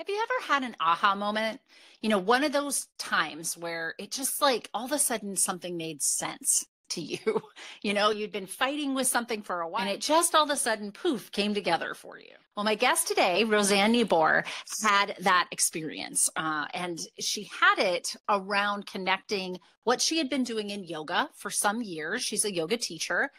Have you ever had an aha moment? One of those times where it just like all of a sudden something made sense to you. You'd been fighting with something for a while and it just all of a sudden, poof, came together for you. Well, my guest today, Roseanne Nieboer, had that experience. And she had it around connecting what she had been doing in yoga for some years. She's a yoga teacher.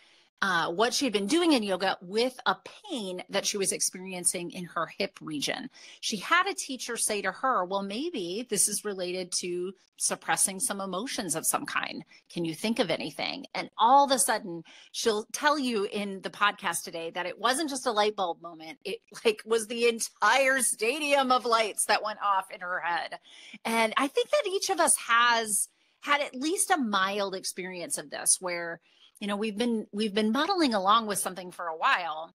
What she had been doing in yoga with a pain that she was experiencing in her hip region. She had a teacher say to her, well, maybe this is related to suppressing some emotions of some kind. Can you think of anything? And all of a sudden, she'll tell you in the podcast today that it wasn't just a light bulb moment. It was the entire stadium of lights that went off in her head. And I think that each of us has had at least a mild experience of this where we've been muddling along with something for a while,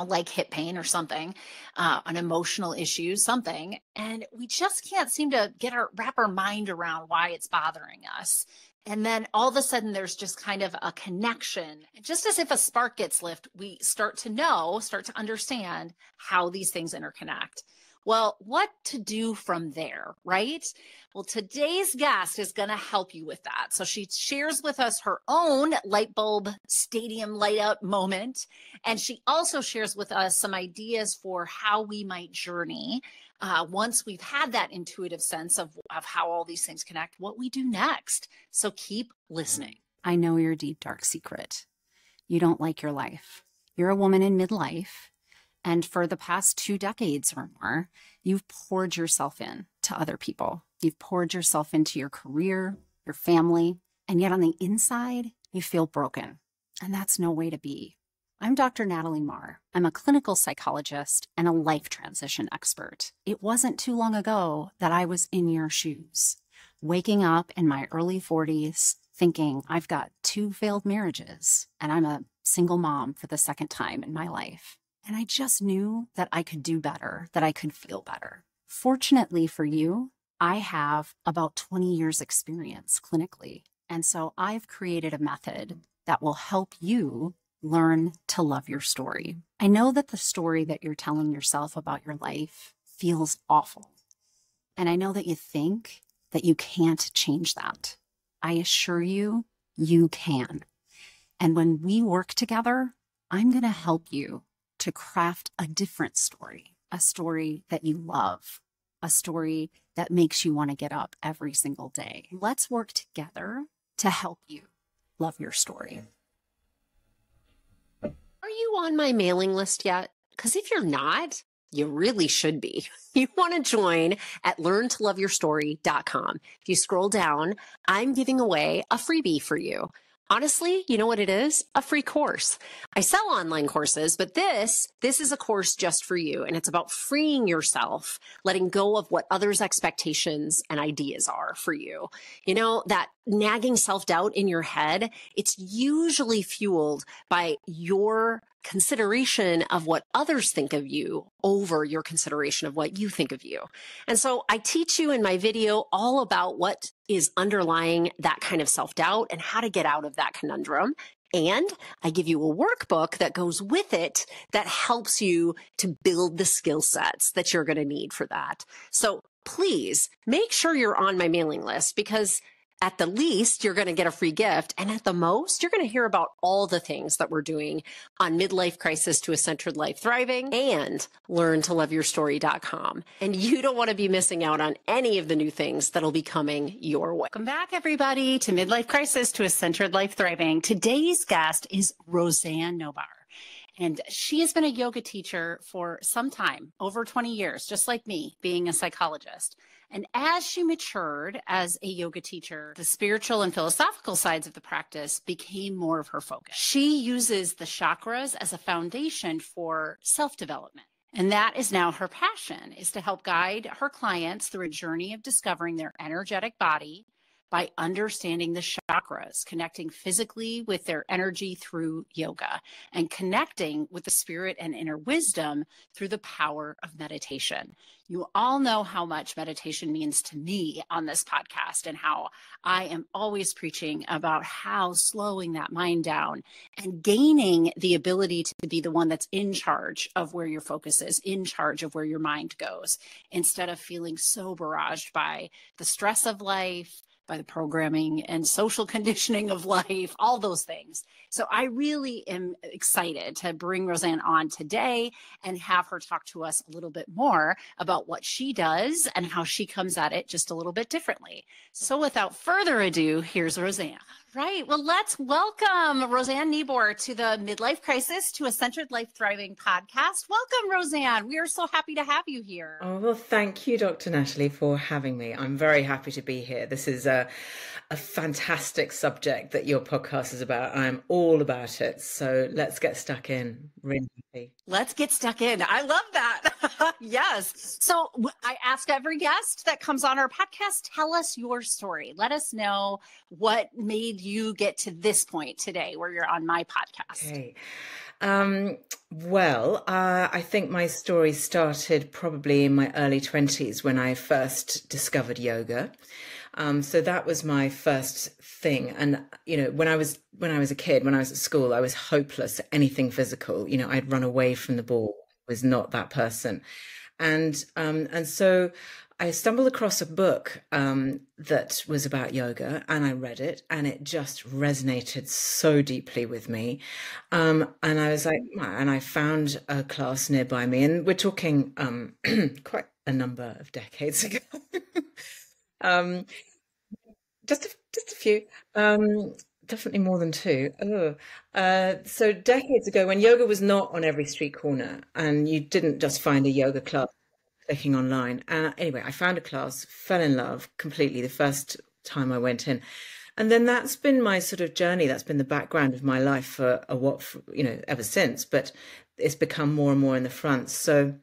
like hip pain or something, an emotional issue, something, and we just can't seem to wrap our mind around why it's bothering us. And then all of a sudden there's just kind of a connection. And just as if a spark gets lit, we start to understand how these things interconnect. Well, what to do from there, right? Well, today's guest is going to help you with that. So she shares with us her own light bulb stadium light out moment. And she also shares with us some ideas for how we might journey once we've had that intuitive sense of how all these things connect, what we do next. So keep listening. I know your deep, dark secret. You don't like your life. You're a woman in midlife. And for the past 2 decades or more, you've poured yourself in to other people. You've poured yourself into your career, your family, and yet on the inside, you feel broken. And that's no way to be. I'm Dr. Natalie Marr. I'm a clinical psychologist and a life transition expert. It wasn't too long ago that I was in your shoes, waking up in my early 40s, thinking I've got 2 failed marriages, and I'm a single mom for the second time in my life. And I just knew that I could do better, that I could feel better. Fortunately for you, I have about 20 years experience clinically. And so I've created a method that will help you learn to love your story. I know that the story that you're telling yourself about your life feels awful. And I know that you think that you can't change that. I assure you, you can. And when we work together, I'm going to help you to craft a different story, a story that you love, a story that makes you want to get up every single day. Let's work together to help you love your story. Are you on my mailing list yet? Because if you're not, you really should be. You want to join at learntoloveyourstory.com. If you scroll down, I'm giving away a freebie for you. Honestly, you know what it is? A free course. I sell online courses, but this is a course just for you. And it's about freeing yourself, letting go of what others' expectations and ideas are for you. That nagging self-doubt in your head, it's usually fueled by your consideration of what others think of you over your consideration of what you think of you. And so I teach you in my video all about what is underlying that kind of self-doubt and how to get out of that conundrum. And I give you a workbook that goes with it that helps you to build the skill sets that you're going to need for that. So please make sure you're on my mailing list, because at the least, you're going to get a free gift. And at the most, you're going to hear about all the things that we're doing on Midlife Crisis to a Centered Life Thriving and learntoloveyourstory.com. And you don't want to be missing out on any of the new things that'll be coming your way. Welcome back, everybody, to Midlife Crisis to a Centered Life Thriving. Today's guest is Roseanne Nieboer. And she has been a yoga teacher for some time, over 20 years, just like me, being a psychologist. And as she matured as a yoga teacher, the spiritual and philosophical sides of the practice became more of her focus. She uses the chakras as a foundation for self-development. And that is now her passion, is to help guide her clients through a journey of discovering their energetic body, by understanding the chakras, connecting physically with their energy through yoga, and connecting with the spirit and inner wisdom through the power of meditation. You all know how much meditation means to me on this podcast and how I am always preaching about how slowing that mind down and gaining the ability to be the one that's in charge of where your focus is, in charge of where your mind goes, instead of feeling so barraged by the stress of life, by the programming and social conditioning of life, all those things. So I really am excited to bring Roseanne on today and have her talk to us a little bit more about what she does and how she comes at it just a little bit differently. So without further ado, here's Roseanne. Right. Well, let's welcome Roseanne Nieboer to the Midlife Crisis to a Centered Life Thriving podcast. Welcome, Roseanne. We are so happy to have you here. Oh, well, thank you, Dr. Natalie, for having me. I'm very happy to be here. This is a fantastic subject that your podcast is about. I'm all about it. So let's get stuck in. Really happy. Let's get stuck in. I love that. Yes. So I ask every guest that comes on our podcast, tell us your story. Let us know what made you get to this point today where you're on my podcast. Okay. Well, I think my story started probably in my early 20s when I first discovered yoga. So that was my first thing. And, you know, when I was a kid, when I was at school, I was hopeless at anything physical. You know, I'd run away from the ball, was not that person. And so I stumbled across a book that was about yoga, and I read it, and it just resonated so deeply with me. And I was like, and I found a class nearby me, and we're talking quite a number of decades ago. Just a few, definitely more than two. So decades ago, when yoga was not on every street corner, and you didn't just find a yoga class clicking online. Anyway, I found a class, fell in love completely the first time I went in. And then that's been my sort of journey. That's been the background of my life for ever since, but it's become more and more in the front. So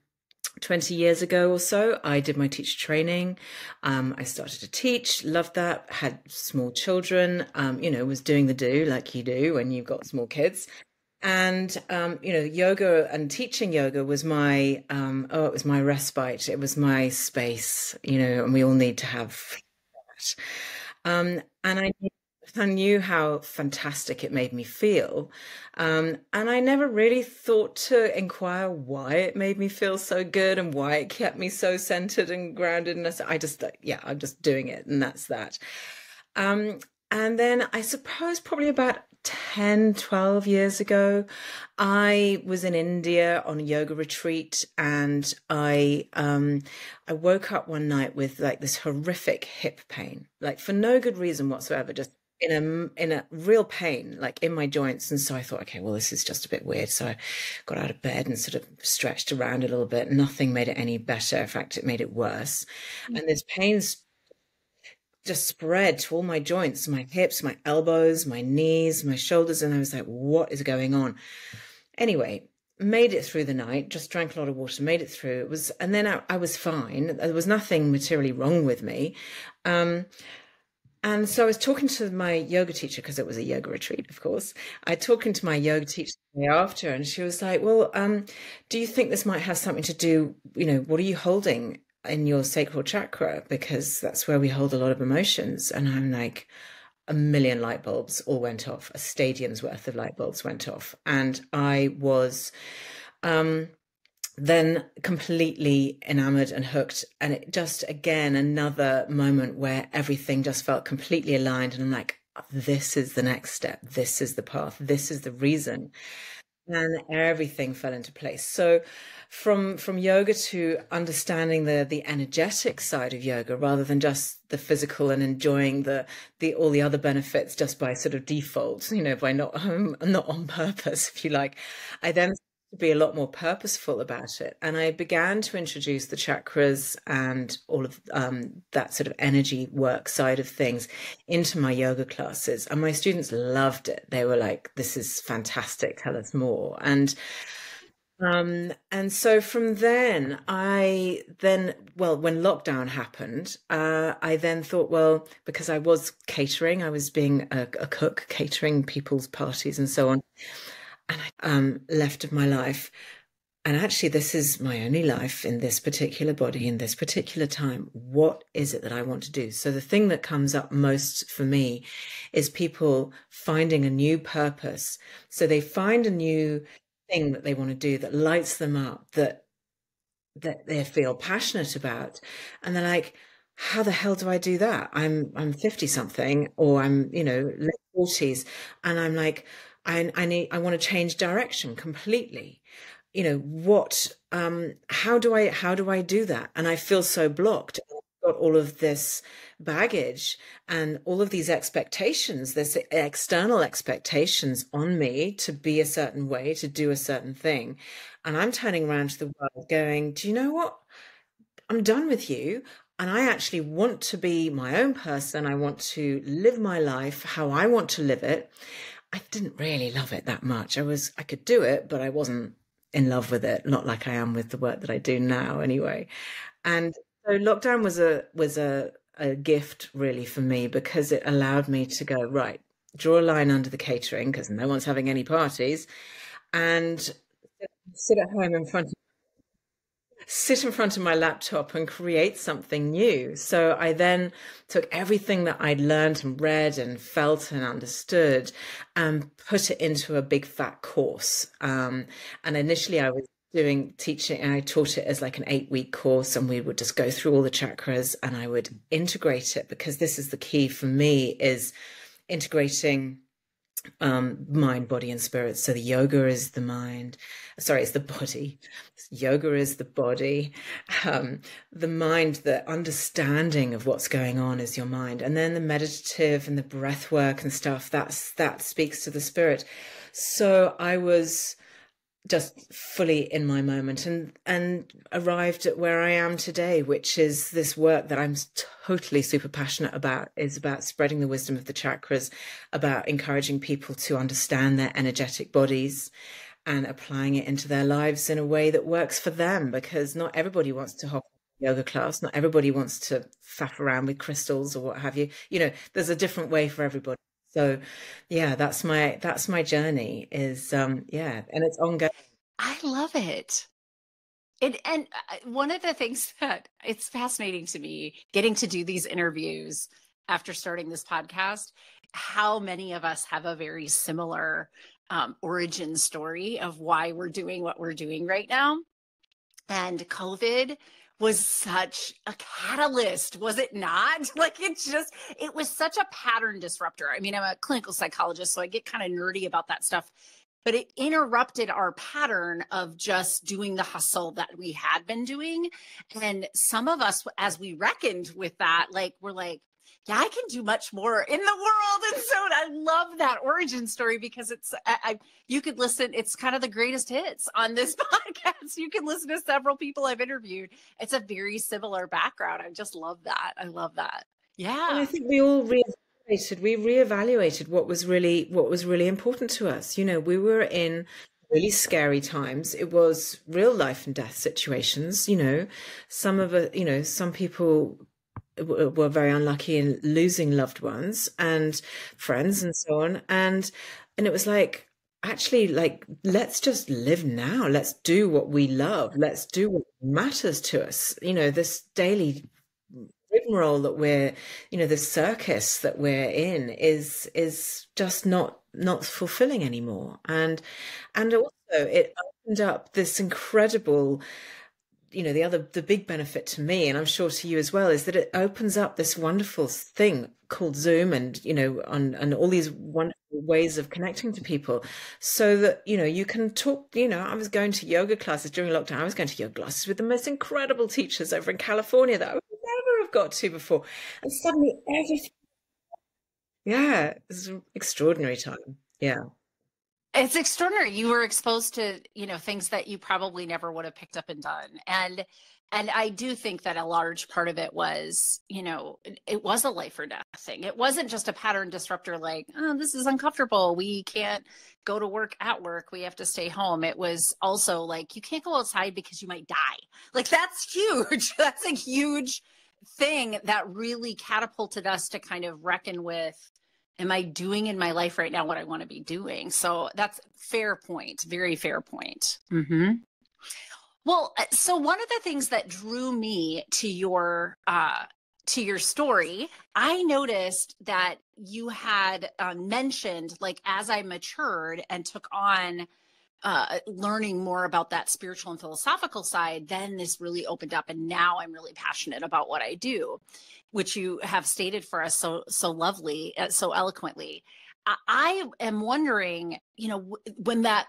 20 years ago or so, I did my teacher training. I started to teach, loved that, had small children, was doing the do like you do when you've got small kids. And, yoga and teaching yoga was it was my respite. It was my space, and we all need to have that. And I knew how fantastic it made me feel. And I never really thought to inquire why it made me feel so good and why it kept me so centered and grounded. And I'm just doing it. And that's that. And then I suppose probably about 10, 12 years ago, I was in India on a yoga retreat, and I woke up one night with like this horrific hip pain, like for no good reason whatsoever, just in a real pain, like in my joints. And so I thought, okay, well, this is just a bit weird. So I got out of bed and sort of stretched around a little bit. Nothing made it any better. In fact, it made it worse. Mm-hmm. And this pain's just spread to all my joints, my hips, my elbows, my knees, my shoulders. And I was like, what is going on? Anyway, made it through the night, just drank a lot of water, made it through. And then I was fine. There was nothing materially wrong with me. And so I was talking to my yoga teacher, because it was a yoga retreat, of course. I talking to my yoga teacher the day after, and she was like, well, do you think this might have something to do, what are you holding in your sacral chakra? Because that's where we hold a lot of emotions. And I'm like, a million light bulbs all went off. A stadium's worth of light bulbs went off. And I was then completely enamored and hooked. And it just, again, another moment where everything just felt completely aligned. And I'm like, this is the next step. This is the path. This is the reason. And everything fell into place. So from yoga to understanding the energetic side of yoga, rather than just the physical and enjoying all the other benefits just by sort of default, by not on purpose, if you like, I then to be a lot more purposeful about it. And I began to introduce the chakras and all of that sort of energy work side of things into my yoga classes. And my students loved it. They were like, this is fantastic. Tell us more. And And so from then, when lockdown happened, I then thought, well, because I was catering, I was being a cook, catering people's parties and so on, and I left of my life. And actually, this is my only life in this particular body, in this particular time. What is it that I want to do? So the thing that comes up most for me is people finding a new purpose. So they find a new thing that they want to do that lights them up, that they feel passionate about. And they're like, how the hell do I do that? I'm 50 something, or I'm, late 40s. And I'm like, I want to change direction completely. How do I do that? And I feel so blocked. I've got all of this baggage and all of these expectations, this external expectations on me to be a certain way, to do a certain thing. And I'm turning around to the world going, do you know what? I'm done with you. And I actually want to be my own person. I want to live my life how I want to live it. I didn't really love it that much. I could do it, but I wasn't in love with it, not like I am with the work that I do now anyway. And so lockdown was a gift really for me, because it allowed me to go, right, draw a line under the catering because no one's having any parties, and sit at home sit in front of my laptop and create something new. So I then took everything that I'd learned and read and felt and understood and put it into a big fat course. And initially I was teaching, and I taught it as like an 8-week course, and we would just go through all the chakras and I would integrate it, because this is the key for me, is integrating mind, body, and spirit. So the yoga is the mind. Sorry, it's the body. Yoga is the body. The mind, the understanding of what's going on is your mind. And then the meditative and the breath work and stuff, that speaks to the spirit. So I was just fully in my moment and arrived at where I am today, which is this work that I'm totally super passionate about, is about spreading the wisdom of the chakras, about encouraging people to understand their energetic bodies and applying it into their lives in a way that works for them, because not everybody wants to hop yoga class, not everybody wants to faff around with crystals or what have you. There's a different way for everybody. So yeah, that's my journey, is and it's ongoing. I love it. And one of the things that it's fascinating to me, getting to do these interviews after starting this podcast, how many of us have a very similar origin story of why we're doing what we're doing right now. And COVID was such a catalyst, was it not? Like, it was such a pattern disruptor. I mean, I'm a clinical psychologist, so I get kind of nerdy about that stuff, but it interrupted our pattern of just doing the hustle that we had been doing. And some of us, as we reckoned with that, we're like, yeah, I can do much more in the world. And so I love that origin story, because you could listen. It's kind of the greatest hits on this podcast. You can listen to several people I've interviewed. It's a very similar background. I just love that. I love that. Yeah. And I think we all reevaluated what was really important to us. We were in really scary times. It was real life and death situations. Some people were very unlucky in losing loved ones and friends and so on. And it was like, actually, let's just live now. Let's do what we love. Let's do what matters to us. This daily rigmarole that we're, the circus that we're in is just not fulfilling anymore. And also it opened up this incredible, the big benefit to me, and I'm sure to you as well, is that it opens up this wonderful thing called Zoom, and and all these wonderful ways of connecting to people, so that you can talk. I was going to yoga classes during lockdown. I was going to yoga classes with the most incredible teachers over in California that I would never have got to before, and suddenly everything. Yeah, it's an extraordinary time. Yeah. It's extraordinary. You were exposed to, things that you probably never would have picked up and done. And And I do think that a large part of it was, it was a life or death thing. It wasn't just a pattern disruptor like, oh, this is uncomfortable. We can't go to work at work. We have to stay home. It was also like, you can't go outside because you might die. Like, that's huge. That's a huge thing that really catapulted us to kind of reckon with, am I doing in my life right now what I want to be doing? So that's fair point. Very fair point. Mm-hmm. Well, so one of the things that drew me to your story, I noticed that you had mentioned, like, as I matured and took on learning more about that spiritual and philosophical side, then this really opened up, and now I'm really passionate about what I do, which you have stated for us so lovely, so eloquently. I am wondering, when that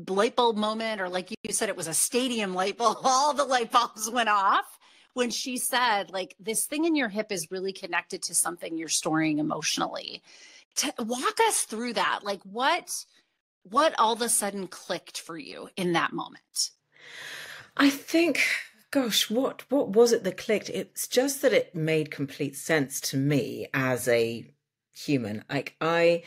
light bulb moment, or like you said, it was a stadium light bulb, all the light bulbs went off when she said, like, this thing in your hip is really connected to something you're storing emotionally. Walk us through that. Like, what all of a sudden clicked for you in that moment? I think, gosh, what was it that clicked? It's just that it made complete sense to me as a human. Like, I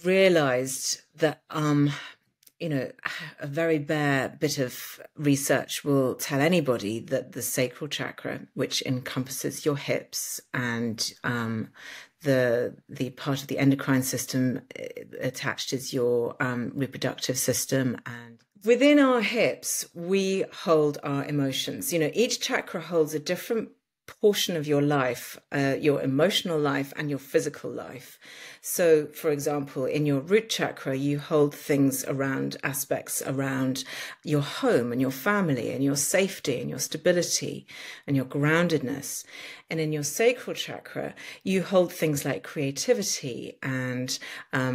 realized that, a very bare bit of research will tell anybody that the sacral chakra, which encompasses your hips and the part of the endocrine system attached is your reproductive system, and within our hips we hold our emotions. Each chakra holds a different portion of your life, your emotional life and your physical life. So, for example, in your root chakra, you hold things around aspects around your home and your family and your safety and your stability and your groundedness. And in your sacral chakra, you hold things like creativity and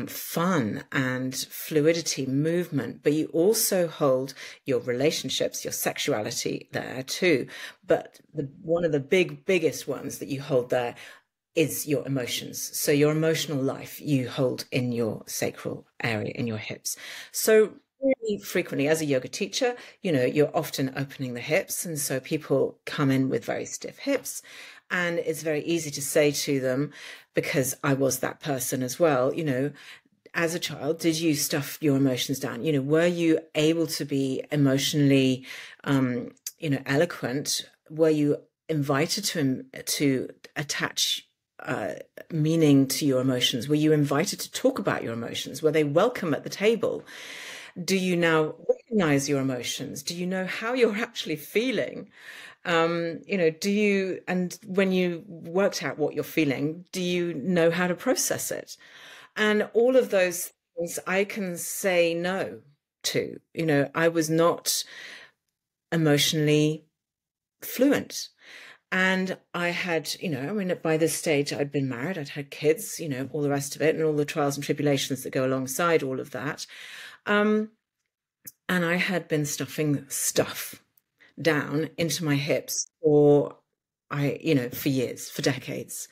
fun and fluidity, movement, but you also hold your relationships, your sexuality there too. But one of the biggest ones that you hold there is your emotions. So your emotional life you hold in your sacral area, in your hips. So really frequently as a yoga teacher, you're often opening the hips. And so people come in with very stiff hips. And it's very easy to say to them, because I was that person as well, as a child, did you stuff your emotions down? Were you able to be emotionally, eloquent? Were you invited to attach meaning to your emotions? Were you invited to talk about your emotions? Were they welcome at the table? Do you now recognize your emotions? Do you know how you're actually feeling? Do you, and when you worked out what you're feeling, do you know how to process it? And all of those things I can say no to. I was not emotionally fluent. And I had, by this stage I'd been married, I'd had kids, all the rest of it, and all the trials and tribulations that go alongside all of that. And I had been stuffing stuff down into my hips for years, for decades.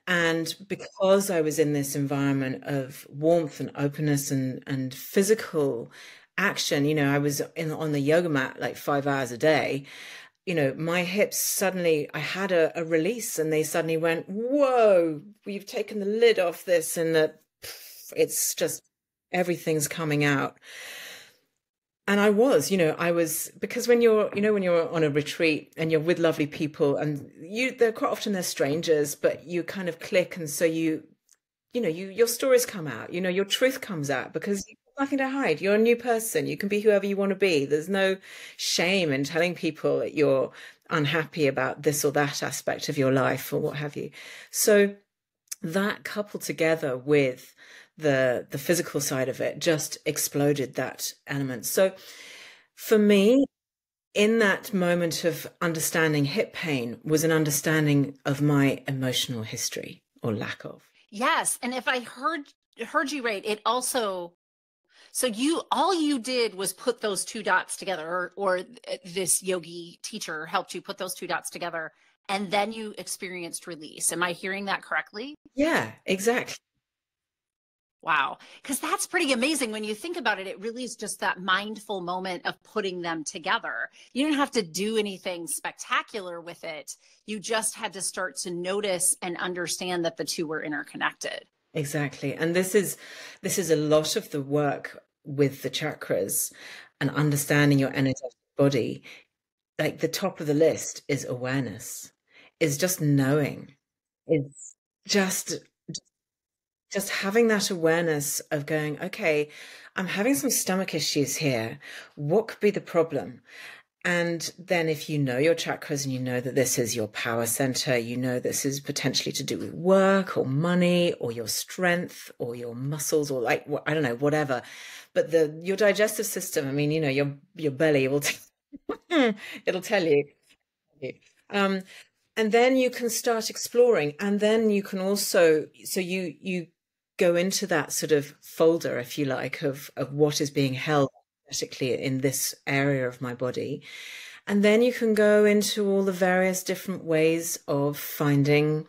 And because I was in this environment of warmth and openness and physical action, I was on the yoga mat like 5 hours a day. My hips suddenly, I had a release, and they suddenly went, whoa, you've taken the lid off this, and it's just, everything's coming out. And I was, because when you're on a retreat and you're with lovely people, and they're quite often they're strangers, but you kind of click. And so your stories come out, your truth comes out, because you've got nothing to hide. You're a new person. You can be whoever you want to be. There's no shame in telling people that you're unhappy about this or that aspect of your life or what have you. So that coupled together with the physical side of it just exploded that element. So for me, in that moment of understanding hip pain was an understanding of my emotional history, or lack of. Yes. And if I heard you right, it also, so all you did was put those two dots together, or this yogi teacher helped you put those two dots together, and then you experienced release. Am I hearing that correctly? Yeah, exactly. Wow. Because that's pretty amazing. When you think about it, it really is just that mindful moment of putting them together. You didn't have to do anything spectacular with it. You just had to start to notice and understand that the two were interconnected. Exactly. And this is a lot of the work with the chakras and understanding your energetic body. Like the top of the list is awareness, is just knowing, is just having that awareness of going, okay, I'm having some stomach issues here. What could be the problem? And then if you know your chakras and you know that this is your power center, you know this is potentially to do with work or money or your strength or your muscles or like, I don't know, whatever. But your digestive system, I mean, you know, your belly will, it'll tell you. And then you can start exploring, and then you can also, so you go into that sort of folder, if you like, of what is being held energetically in this area of my body. And then you can go into all the various different ways of finding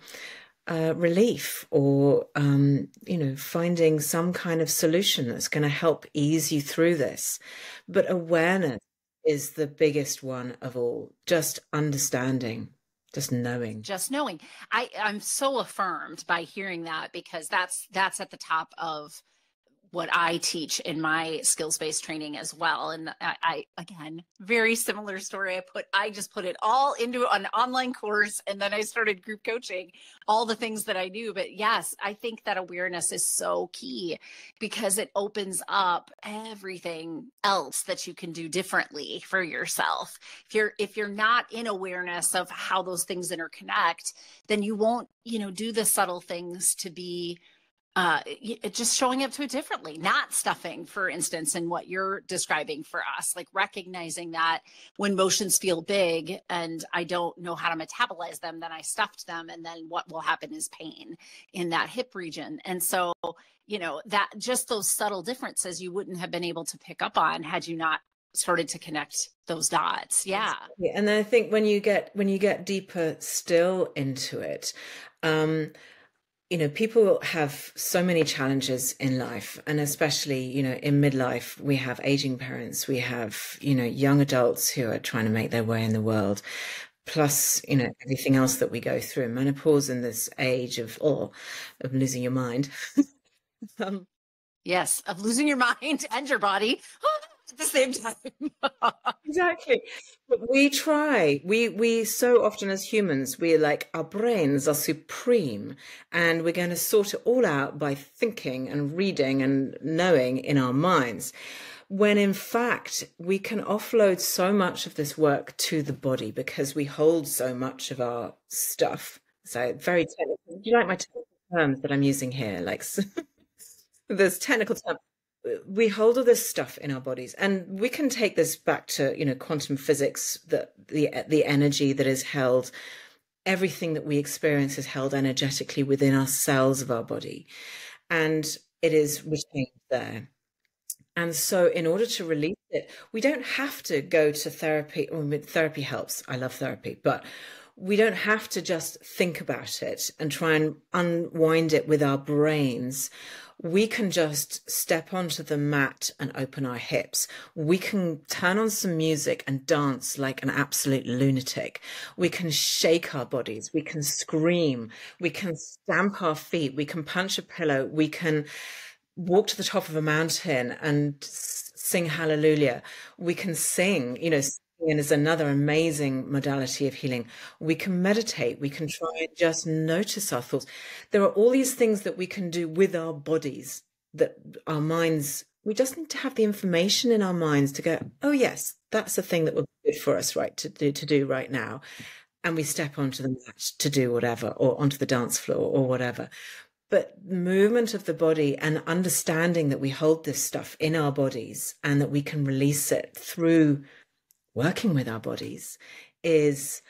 relief or, you know, finding some kind of solution that's going to help ease you through this. But awareness is the biggest one of all, just understanding. Just knowing. I'm so affirmed by hearing that, because that's at the top of what I teach in my skills-based training as well. And I again, very similar story. I just put it all into an online course, and then I started group coaching, all the things that I knew. But yes, I think that awareness is so key, because it opens up everything else that you can do differently for yourself. If you're not in awareness of how those things interconnect, then you won't, do the subtle things to be just showing up to it differently, not stuffing, for instance, in what you're describing for us, like recognizing that when motions feel big and I don't know how to metabolize them, then I stuffed them. And then what will happen is pain in that hip region. And so, that just those subtle differences you wouldn't have been able to pick up on had you not started to connect those dots. Yeah. And I think when you get deeper still into it, people have so many challenges in life, and especially, in midlife, we have aging parents, we have, young adults who are trying to make their way in the world, plus, everything else that we go through, menopause and this age of losing your mind. Yes, of losing your mind and your body at the same time. Exactly. But we so often as humans, we're like, our brains are supreme and we're going to sort it all out by thinking and reading and knowing in our minds. When in fact, we can offload so much of this work to the body because we hold so much of our stuff. So very technical. Do you like my technical terms that I'm using here? Like there's technical terms. We hold all this stuff in our bodies, and we can take this back to, quantum physics, the energy that is held, everything that we experience is held energetically within our cells of our body, and it is retained there. And so in order to release it, we don't have to go to therapy. Therapy helps. I love therapy, but we don't have to just think about it and try and unwind it with our brains. We can just step onto the mat and open our hips. We can turn on some music and dance like an absolute lunatic. We can shake our bodies. We can scream. We can stamp our feet. We can punch a pillow. We can walk to the top of a mountain and sing hallelujah. We can sing, singing is another amazing modality of healing. We can meditate. We can try and just notice our thoughts. There are all these things that we can do with our bodies that our minds, we just need to have the information in our minds to go, oh yes, that's the thing that would be good for us, right, to do right now. And we step onto the mat to do whatever, or onto the dance floor or whatever. But movement of the body and understanding that we hold this stuff in our bodies and that we can release it through working with our bodies is,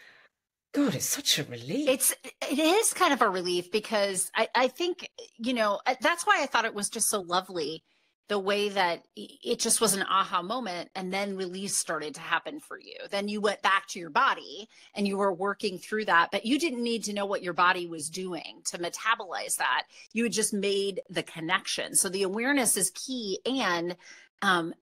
God, it's such a relief. It is kind of a relief, because I think, that's why I thought it was just so lovely the way that it just was an aha moment, and then release started to happen for you. Then you went back to your body and you were working through that, but you didn't need to know what your body was doing to metabolize that. You had just made the connection. So the awareness is key. And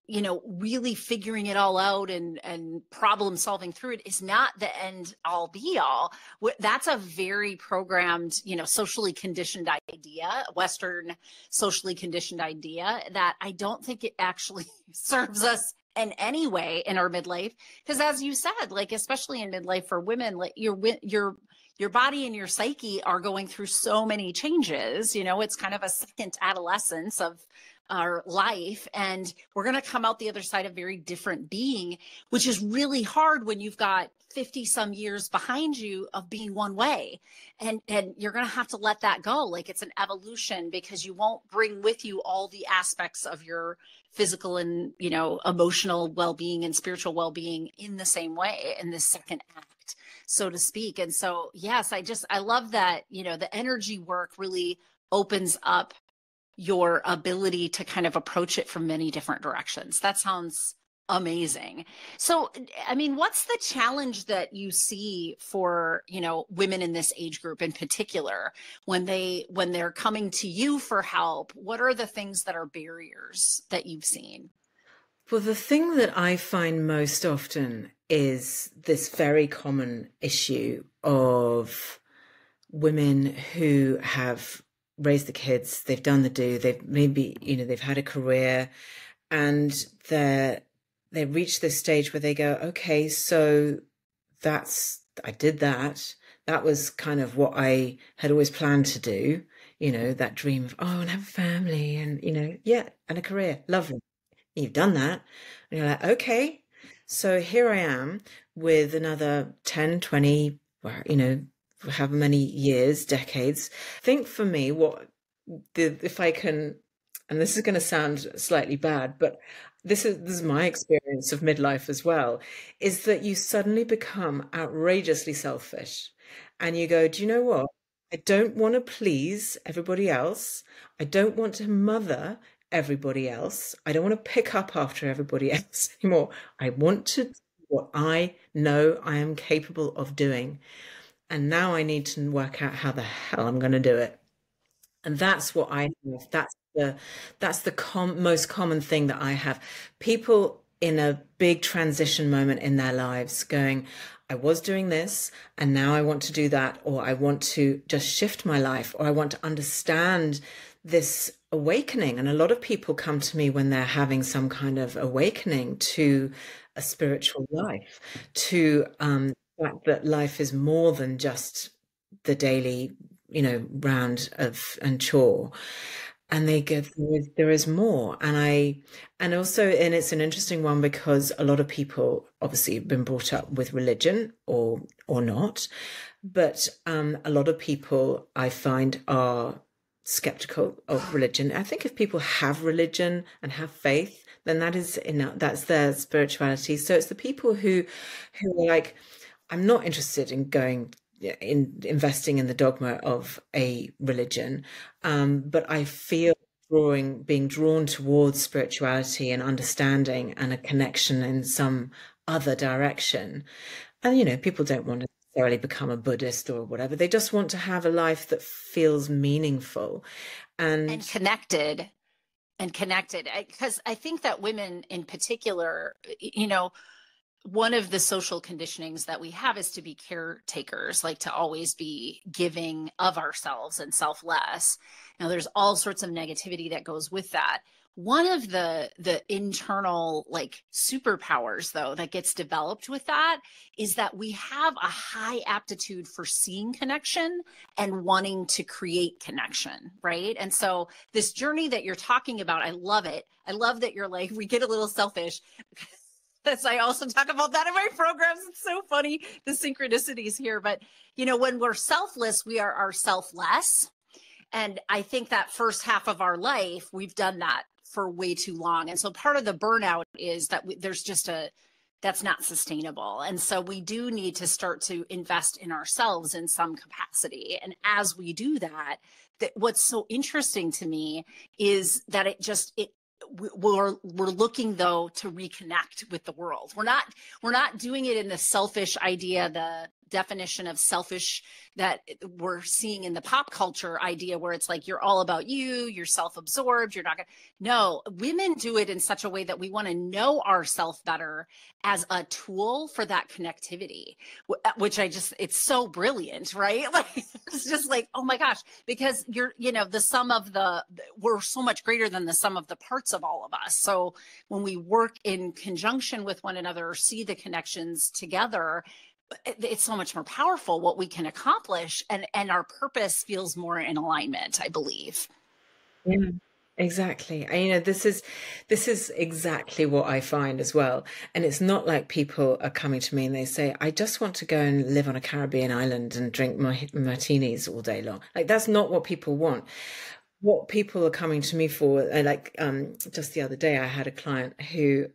really figuring it all out and problem solving through it is not the end all be all. That's a very programmed, socially conditioned idea, Western socially conditioned idea that I don't think it actually serves us in any way in our midlife. Because as you said, like, especially in midlife for women, like your body and your psyche are going through so many changes. It's kind of a second adolescence of our life, and we're going to come out the other side a very different being, which is really hard when you've got 50 some years behind you of being one way, and you're going to have to let that go. Like, it's an evolution, because you won't bring with you all the aspects of your physical and emotional well-being and spiritual well-being in the same way in this second act, so to speak. And so, yes, I love that, the energy work really opens up your ability to kind of approach it from many different directions. That sounds amazing. So, I mean, what's the challenge that you see for, women in this age group in particular, when they're coming to you for help? What are the things that are barriers that you've seen? Well, the thing that I find most often is this very common issue of women who have raised the kids, they've done the do, they've maybe, they've had a career, and they reach this stage where they go, okay, so I did that. That was kind of what I had always planned to do, that dream of, and have a family and, and a career. Lovely. You've done that. And you're like, okay, so here I am with another 10, 20, however many years, decades. I think for me, if I can, and this is going to sound slightly bad, but this is my experience of midlife as well, is that you suddenly become outrageously selfish, and you go, do you know what? I don't want to please everybody else. I don't want to mother everybody else. I don't want to pick up after everybody else anymore. I want to do what I know I am capable of doing. And now I need to work out how the hell I'm going to do it. And that's what I have. That's the most common thing that I have. People in a big transition moment in their lives going, I was doing this and now I want to do that, or I want to just shift my life, or I want to understand this awakening. And a lot of people come to me when they're having some kind of awakening to a spiritual life, to fact that life is more than just the daily, round of and chore, and they go, there is more. And it's an interesting one, because a lot of people obviously have been brought up with religion or not, but a lot of people I find are skeptical of religion. I think if people have religion and have faith, then that's their spirituality. So it's the people who are like, I'm not interested in investing in the dogma of a religion, but I feel being drawn towards spirituality and understanding and a connection in some other direction. And, people don't want to necessarily become a Buddhist or whatever. They just want to have a life that feels meaningful and connected. Because I think that women in particular, one of the social conditionings that we have is to be caretakers, like to always be giving of ourselves and selfless. Now, there's all sorts of negativity that goes with that. One of the internal superpowers, though, that gets developed with that is that we have a high aptitude for seeing connection and wanting to create connection, right? And so this journey that you're talking about, I love it. I love that you're like, we get a little selfish. I also talk about that in my programs. It's so funny, the synchronicities here. But, when we're selfless, we are our selfless. And I think that first half of our life, we've done that for way too long. And so part of the burnout is that that's not sustainable. And so we do need to start to invest in ourselves in some capacity. And as we do that, what's so interesting to me is that we're looking though to reconnect with the world. We're not doing it in the selfish idea, the definition of selfish that we're seeing in the pop culture idea, where it's like, you're all about you, you're self-absorbed, you're not gonna. No, women do it in such a way that we want to know ourselves better as a tool for that connectivity, which it's so brilliant, right? Like, it's just like, oh my gosh, because the sum of we're so much greater than the sum of the parts of all of us. So when we work in conjunction with one another, or see the connections together, it's so much more powerful what we can accomplish, and our purpose feels more in alignment, I believe. Yeah, exactly. And, this is exactly what I find as well. And it's not like people are coming to me and they say, I just want to go and live on a Caribbean island and drink martinis all day long. Like, that's not what people want. What people are coming to me for, like, just the other day, I had a client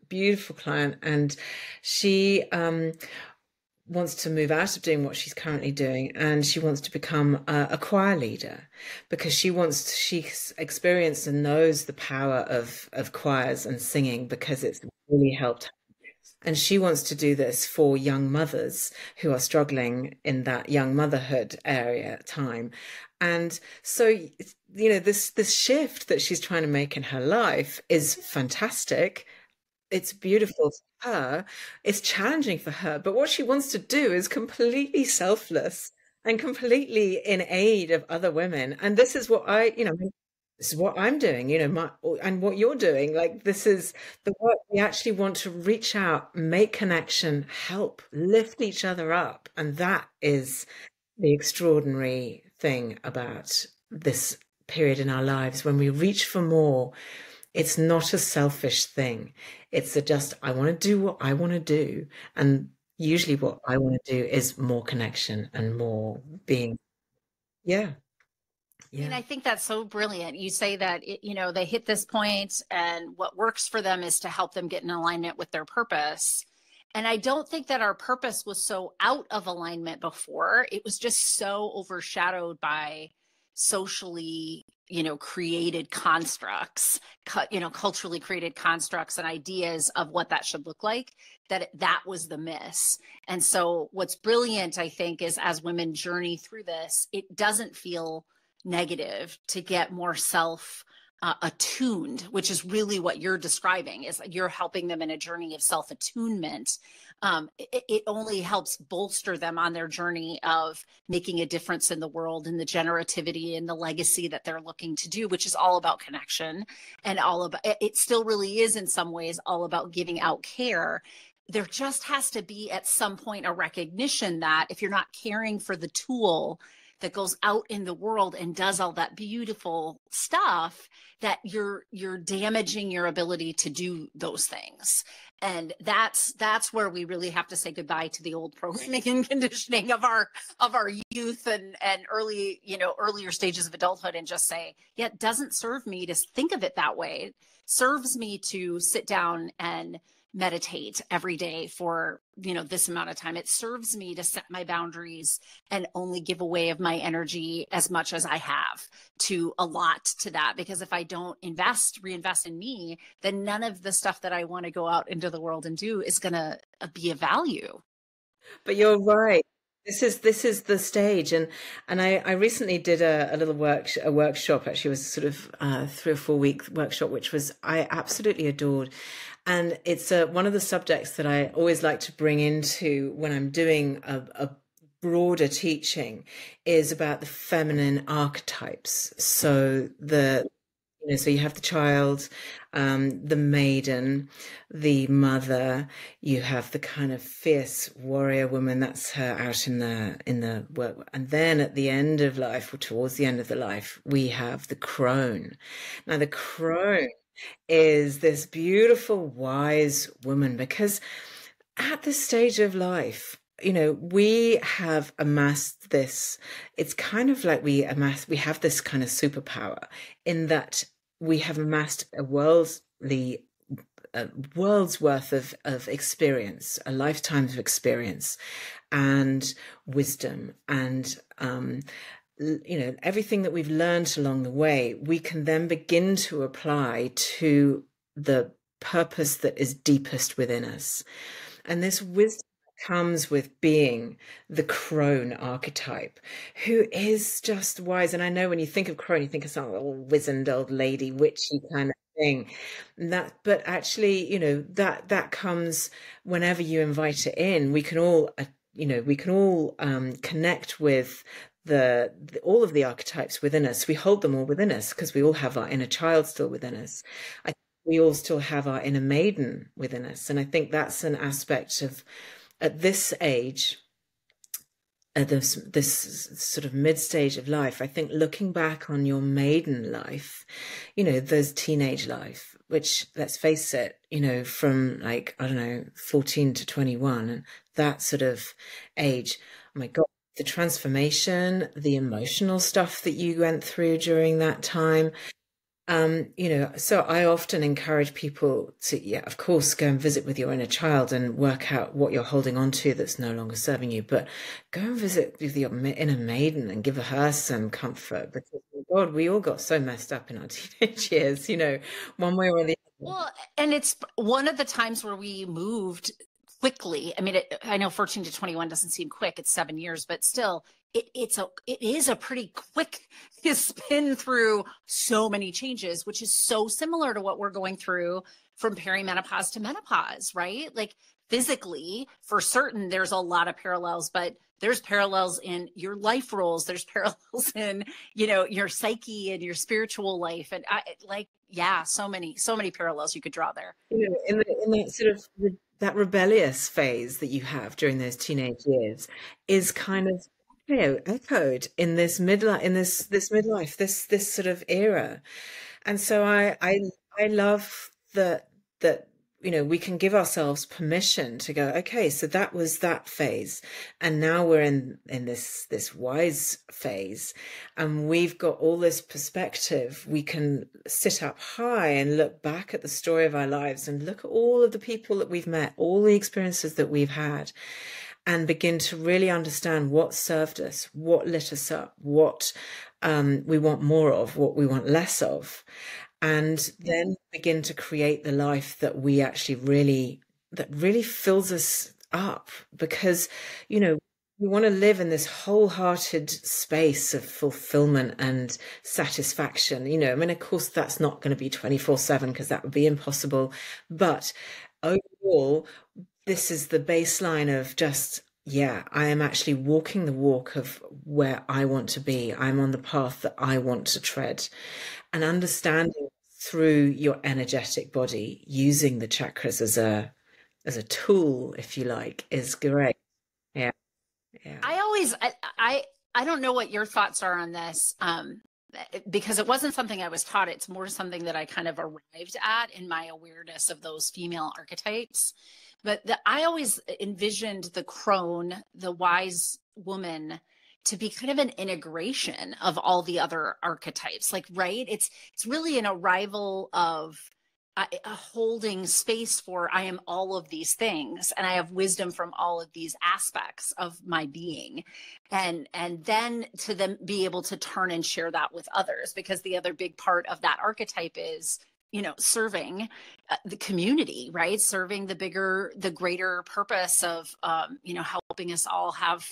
beautiful client, and she, wants to move out of doing what she's currently doing, and she wants to become a choir leader, because she's experienced and knows the power of choirs and singing, because it's really helped her. And she wants to do this for young mothers who are struggling in that young motherhood time. And so, this shift that she's trying to make in her life is fantastic. It's beautiful for her. It's challenging for her. But what she wants to do is completely selfless and completely in aid of other women. And this is what this is what I'm doing, and what you're doing. Like, this is the work. We actually want to reach out, make connection, help, lift each other up. And that is the extraordinary thing about this period in our lives. When we reach for more, it's not a selfish thing. It's just, I want to do what I want to do. And usually what I want to do is more connection and more being. Yeah. Yeah. And I think that's so brilliant. You say that, they hit this point, and what works for them is to help them get in alignment with their purpose. And I don't think that our purpose was so out of alignment before. It was just so overshadowed by socially, created constructs, culturally created constructs and ideas of what that should look like, that was the miss. And so what's brilliant, I think, is as women journey through this, it doesn't feel negative to get more attuned, which is really what you're describing, is you're helping them in a journey of self-attunement. It only helps bolster them on their journey of making a difference in the world, and the generativity and the legacy that they're looking to do, which is all about connection, and it still really is in some ways all about giving out care. There just has to be at some point a recognition that if you're not caring for the tool that goes out in the world and does all that beautiful stuff, that you're damaging your ability to do those things. And that's where we really have to say goodbye to the old programming and conditioning of our youth and earlier stages of adulthood, and just say, yeah, it doesn't serve me to think of it that way. It serves me to sit down and meditate every day for, this amount of time. It serves me to set my boundaries and only give away of my energy as much as I have to allot to that. Because if I don't reinvest in me, then none of the stuff that I want to go out into the world and do is going to be of value. But you're right. This is the stage. And I recently did a little workshop. Actually, it was sort of 3 or 4 week workshop, which I absolutely adored. And it's one of the subjects that I always like to bring into when I'm doing a broader teaching is about the feminine archetypes. So so you have the child, the maiden, the mother. You have the kind of fierce warrior woman. That's her out in the work. And then at the end of life, or towards the end of the life, we have the crone. Now, the crone is this beautiful, wise woman, because at this stage of life, we have amassed this. It's kind of like we have this kind of superpower in that we have amassed a world's worth of experience, a lifetime of experience and wisdom, and everything that we've learned along the way, we can then begin to apply to the purpose that is deepest within us. And this wisdom comes with being the crone archetype, who is just wise. And I know when you think of crone, you think of some little wizened old lady, witchy kind of thing. But actually, that comes whenever you invite it in. We can all, connect with all of the archetypes within us. We hold them all within us because we all have our inner child still within us. We all still have our inner maiden within us. And I think that's an aspect of, at this age, at this sort of mid-stage of life, I think looking back on your maiden life, those teenage life, which, let's face it, from 14 to 21, and that sort of age, oh my God, the transformation, the emotional stuff that you went through during that time. So I often encourage people to, of course, go and visit with your inner child and work out what you're holding on to that's no longer serving you. But go and visit with your inner maiden and give her some comfort, because, God, we all got so messed up in our teenage years, one way or the other. Well, and it's one of the times where we moved quickly. I mean, I know 14 to 21 doesn't seem quick. It's 7 years, but still, it is a pretty quick spin through so many changes, which is so similar to what we're going through from perimenopause to menopause, right? Like physically, for certain, there's a lot of parallels, but there's parallels in your life roles. There's parallels in, your psyche and your spiritual life. And so many parallels you could draw there. In that sort of that rebellious phase that you have during those teenage years is kind of echoed in this midlife, this sort of era. And so I love that we can give ourselves permission to go, okay, so that was that phase, and now we're in this wise phase, and we've got all this perspective. We can sit up high and look back at the story of our lives and look at all of the people that we've met, all the experiences that we've had, and begin to really understand what served us, what lit us up, what we want more of, what we want less of. And then begin to create the life that we actually that really fills us up, because, we want to live in this wholehearted space of fulfillment and satisfaction. I mean, of course, that's not going to be 24/7 because that would be impossible. But overall, this is the baseline of just, I am actually walking the walk of where I want to be. I'm on the path that I want to tread. And understanding through your energetic body, using the chakras as a tool, if you like, is great. Yeah. I don't know what your thoughts are on this, because it wasn't something I was taught. It's more something that I kind of arrived at in my awareness of those female archetypes. But I always envisioned the crone, the wise woman, to be kind of an integration of all the other archetypes. Right? It's really an arrival of a holding space for, I am all of these things, and I have wisdom from all of these aspects of my being. And then to them be able to turn and share that with others, because the other big part of that archetype is, serving the community, right? Serving the greater purpose of, helping us all have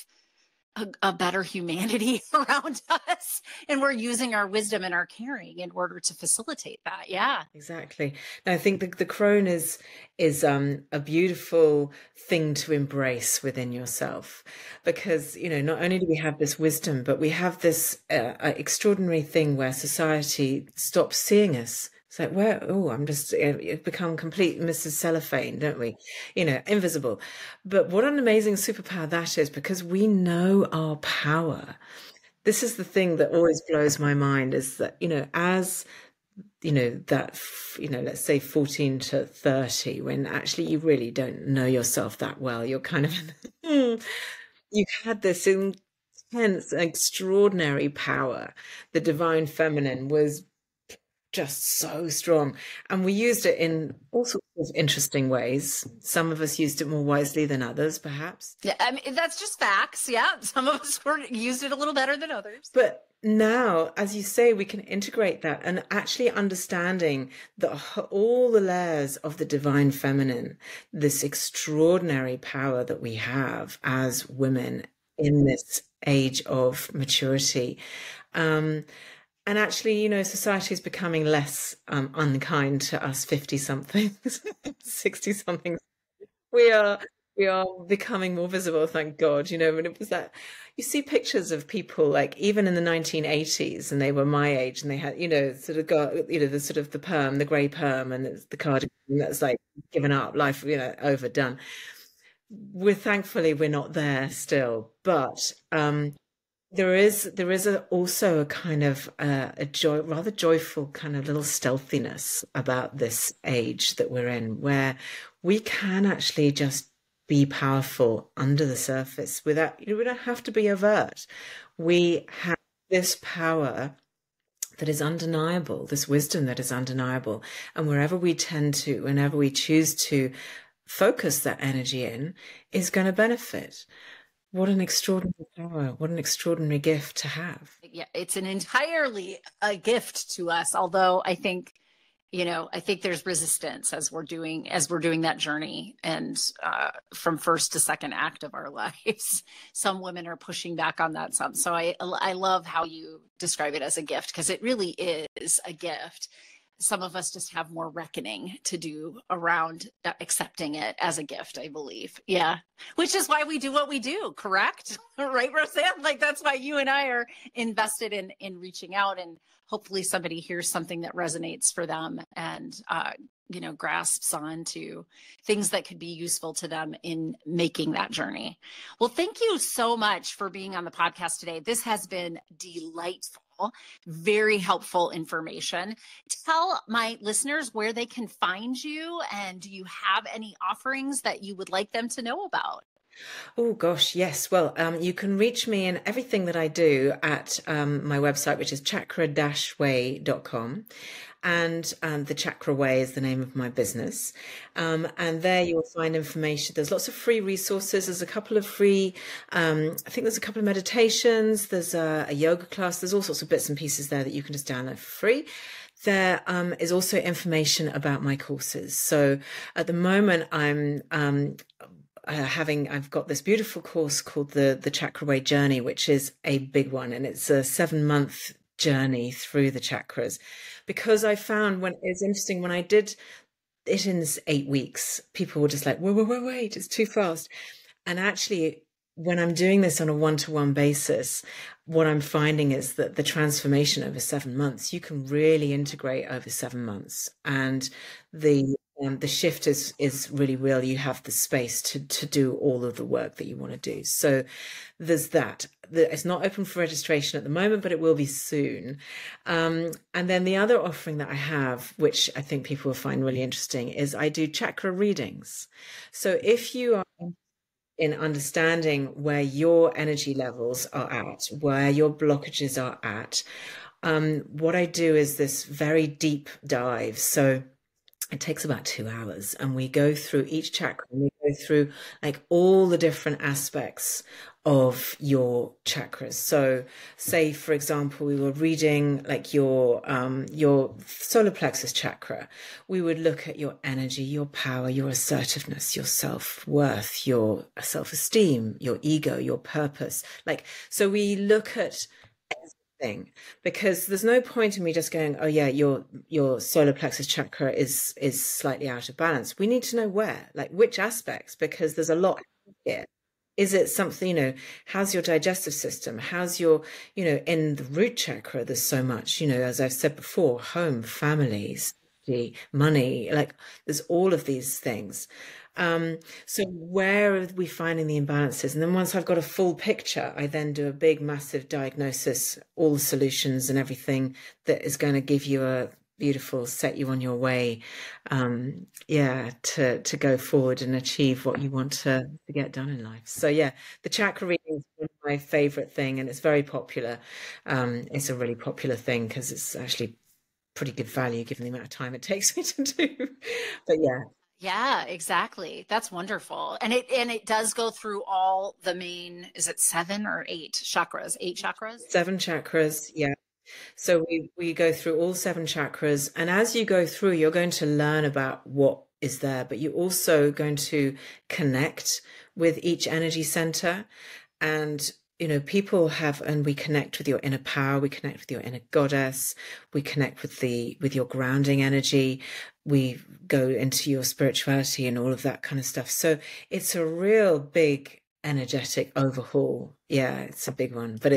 a better humanity around us, and we're using our wisdom and our caring in order to facilitate that. Yeah, exactly. And I think the crone is a beautiful thing to embrace within yourself, because not only do we have this wisdom, but we have this extraordinary thing where society stops seeing us. It's like, I'm just, become complete Mrs. Cellophane, don't we? Invisible. But what an amazing superpower that is, because we know our power. This is the thing that always blows my mind, is that, as, let's say 14 to 30, when actually you really don't know yourself that well, you're kind of, you've had this intense, extraordinary power. The divine feminine was just so strong, and we used it in all sorts of interesting ways. Some of us used it more wisely than others, perhaps. Yeah, I mean, that's just facts. Yeah, some of us used it a little better than others. But now, as you say, we can integrate that and actually understanding all the layers of the divine feminine, this extraordinary power that we have as women in this age of maturity. And actually, you know, society is becoming less unkind to us 50-somethings, 60-somethings. We are becoming more visible, thank God. You know, and it was that you see pictures of people like even in the 1980s, and they were my age, and they had, you know, sort of got, you know, the sort of the perm, the grey perm, and it's the cardigan that's like given up, life, you know, overdone. Thankfully we're not there still, but there is also a kind of rather joyful kind of little stealthiness about this age that we're in, where we can actually just be powerful under the surface without, you know, we don't have to be overt. We have this power that is undeniable, this wisdom that is undeniable, and whenever we choose to focus that energy in, is going to benefit. What an extraordinary power. What an extraordinary gift to have. Yeah, it's an entirely a gift to us. Although I think, you know, I think there's resistance as we're doing that journey, and from first to second act of our lives, some women are pushing back on that some. So I love how you describe it as a gift, because it really is a gift. Some of us just have more reckoning to do around accepting it as a gift, I believe. Yeah. Which is why we do what we do, correct? Right, Roseanne? Like, that's why you and I are invested in reaching out, and hopefully somebody hears something that resonates for them and, you know, grasps on to things that could be useful to them in making that journey. Well, thank you so much for being on the podcast today. This has been delightful. Very helpful information. Tell my listeners where they can find you, and do you have any offerings that you would like them to know about? Oh gosh, yes. Well, you can reach me in everything that I do at my website, which is chakra-way.com. And the Chakra Way is the name of my business. And there you will find information. There's lots of free resources. There's a couple of free, I think there's a couple of meditations. There's a yoga class. There's all sorts of bits and pieces there that you can just download for free. There is also information about my courses. So at the moment, I've got this beautiful course called the Chakra Way Journey, which is a big one, and it's a 7-month journey through the chakras, because I found it's interesting, when I did it in this 8 weeks, people were just like, wait, it's too fast. And actually, when I'm doing this on a one-to-one basis, what I'm finding is that the transformation over 7 months, you can really integrate over 7 months, and the shift is really real. You have the space to do all of the work that you want to do. So there's that. It's not open for registration at the moment, but it will be soon. And then the other offering that I have, which I think people will find really interesting, is I do chakra readings. So if you are in understanding where your energy levels are at, where your blockages are at, what I do is this very deep dive. So it takes about 2 hours, and we go through each chakra, and we go through like all the different aspects of your chakras. So say, for example, we were reading like your solar plexus chakra. We would look at your energy, your power, your assertiveness, your self-worth, your self-esteem, your ego, your purpose. Like, so we look at thing, because there's no point in me just going, oh yeah, your solar plexus chakra is slightly out of balance. We need to know where, like which aspects, because there's a lot here. Is it something, you know, how's your digestive system? How's your, you know, in the root chakra, there's so much, you know, as I've said before, home, families, money, like there's all of these things. So where are we finding the imbalances? And then once I've got a full picture, I then do a big, massive diagnosis, all the solutions and everything that is going to give you a beautiful, set you on your way, to go forward and achieve what you want to get done in life. So yeah, the chakra reading is one of my favorite thing, and it's very popular. It's a really popular thing because it's actually pretty good value given the amount of time it takes me to do. But yeah. Yeah, exactly. That's wonderful. And it does go through all the main, is it 7 or 8 chakras? 8 chakras? 7 chakras, yeah. So we go through all 7 chakras, and as you go through, you're going to learn about what is there, but you're also going to connect with each energy center. And people have, and we connect with your inner power, we connect with your inner goddess, we connect with your grounding energy, we go into your spirituality and all of that kind of stuff. So it's a real big energetic overhaul. Yeah, it's a big one, but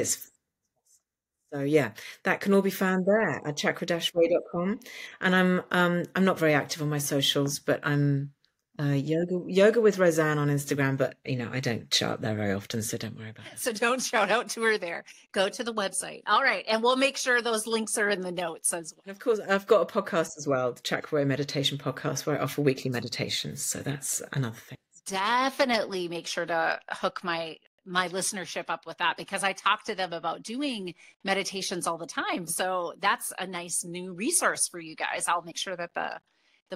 so yeah, that can all be found there at chakra-way.com. And I'm not very active on my socials, but I'm yoga with Roseanne on Instagram, but I don't show up there very often, so don't worry about it. So don't shout out to her there. Go to the website. All right. And we'll make sure those links are in the notes as well. And of course, I've got a podcast as well, the Chakra-way Meditation Podcast, where I offer weekly meditations. So that's another thing. Definitely make sure to hook my listenership up with that, because I talk to them about doing meditations all the time. So that's a nice new resource for you guys. I'll make sure that the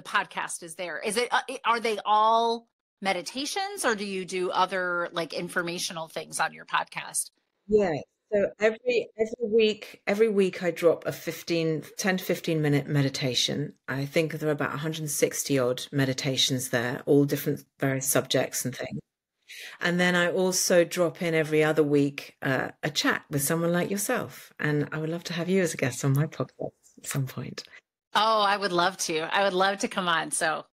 podcast is there. Are they all meditations, or do you do other like informational things on your podcast? Yeah. So every week I drop a 10 to 15 minute meditation. I think there are about 160 odd meditations there, all different various subjects and things. And then I also drop in every other week a chat with someone like yourself. And I would love to have you as a guest on my podcast at some point. Oh, I would love to. I would love to come on. So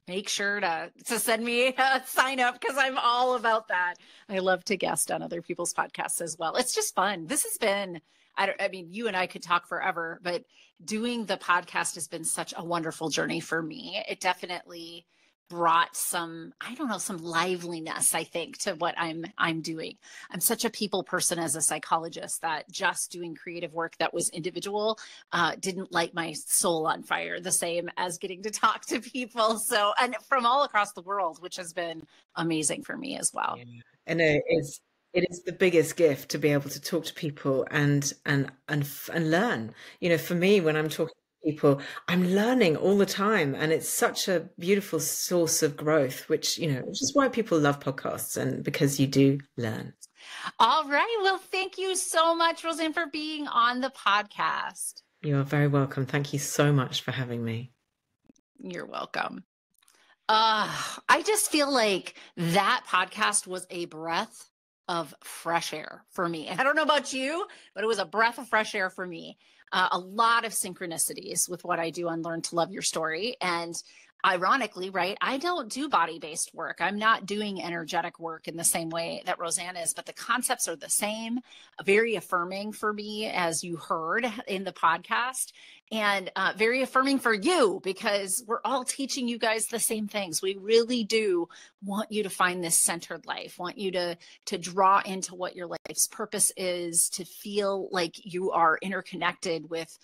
make sure to send me a sign up, because I'm all about that. I love to guest on other people's podcasts as well. It's just fun. This has been, I mean, you and I could talk forever, but doing the podcast has been such a wonderful journey for me. It definitely brought some liveliness, I think, to what I'm doing. I'm such a people person as a psychologist that just doing creative work that was individual didn't light my soul on fire the same as getting to talk to people. So, and from all across the world, which has been amazing for me as well. Yeah. And it is the biggest gift to be able to talk to people and learn. For me, when I'm talking people, I'm learning all the time, and it's such a beautiful source of growth, which is why people love podcasts, and because you do learn. All right, well, thank you so much, Roseanne, for being on the podcast. You're very welcome. Thank you so much for having me. You're welcome. I just feel like that podcast was a breath of fresh air for me. I don't know about you, but it was a breath of fresh air for me. A lot of synchronicities with what I do on Learn to Love Your Story. And ironically, right, I don't do body-based work. I'm not doing energetic work in the same way that Roseanne is, but the concepts are the same, very affirming for me, as you heard in the podcast, and very affirming for you, because we're all teaching you guys the same things. We really do want you to find this centered life, want you to draw into what your life's purpose is, to feel like you are interconnected with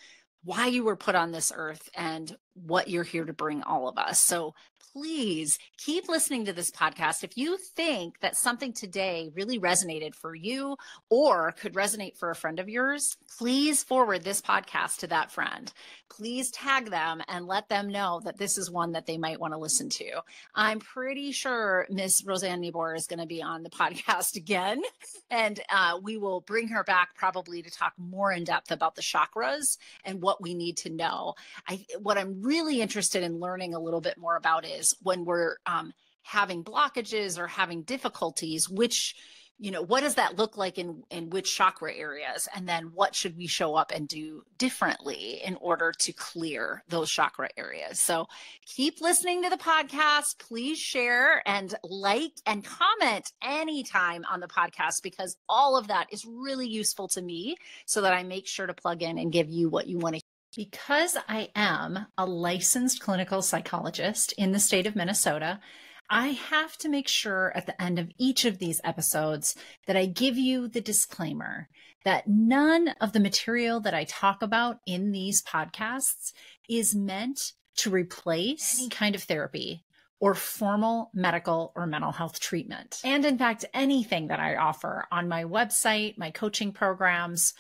why you were put on this earth and what you're here to bring all of us. So please keep listening to this podcast. If you think that something today really resonated for you or could resonate for a friend of yours, please forward this podcast to that friend. Please tag them and let them know that this is one that they might want to listen to. I'm pretty sure Miss Roseanne Nieboer is going to be on the podcast again, and we will bring her back probably to talk more in depth about the chakras and what we need to know. What I'm really interested in learning a little bit more about is when we're having blockages or having difficulties, what does that look like in which chakra areas? And then what should we show up and do differently in order to clear those chakra areas? So keep listening to the podcast. Please share and like and comment anytime on the podcast, because all of that is really useful to me, so that I make sure to plug in and give you what you want to. Because I am a licensed clinical psychologist in the state of Minnesota, I have to make sure at the end of each of these episodes that I give you the disclaimer that none of the material that I talk about in these podcasts is meant to replace any kind of therapy or formal medical or mental health treatment. And in fact, anything that I offer on my website, my coaching programs,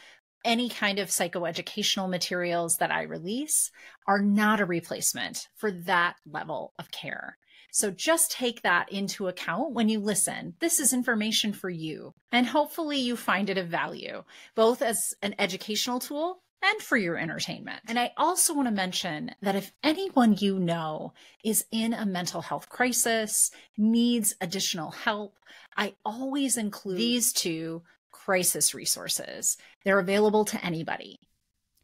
any kind of psychoeducational materials that I release are not a replacement for that level of care. So just take that into account when you listen. This is information for you, and hopefully you find it of value, both as an educational tool and for your entertainment. And I also want to mention that if anyone you know is in a mental health crisis, needs additional help, I always include these two crisis resources. They're available to anybody.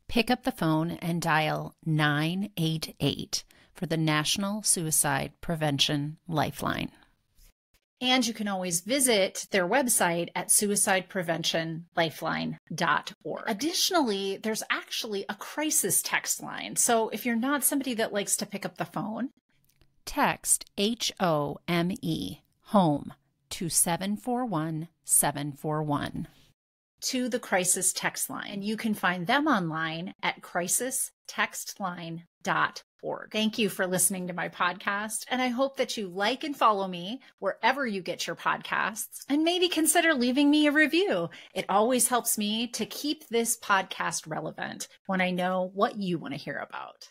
Pick up the phone and dial 988 for the National Suicide Prevention Lifeline. And you can always visit their website at suicidepreventionlifeline.org. Additionally, there's actually a crisis text line. So if you're not somebody that likes to pick up the phone, text HOME, home, to 741-741. to the crisis text line. And you can find them online at crisistextline.org. Thank you for listening to my podcast, and I hope that you like and follow me wherever you get your podcasts, and maybe consider leaving me a review. It always helps me to keep this podcast relevant when I know what you want to hear about.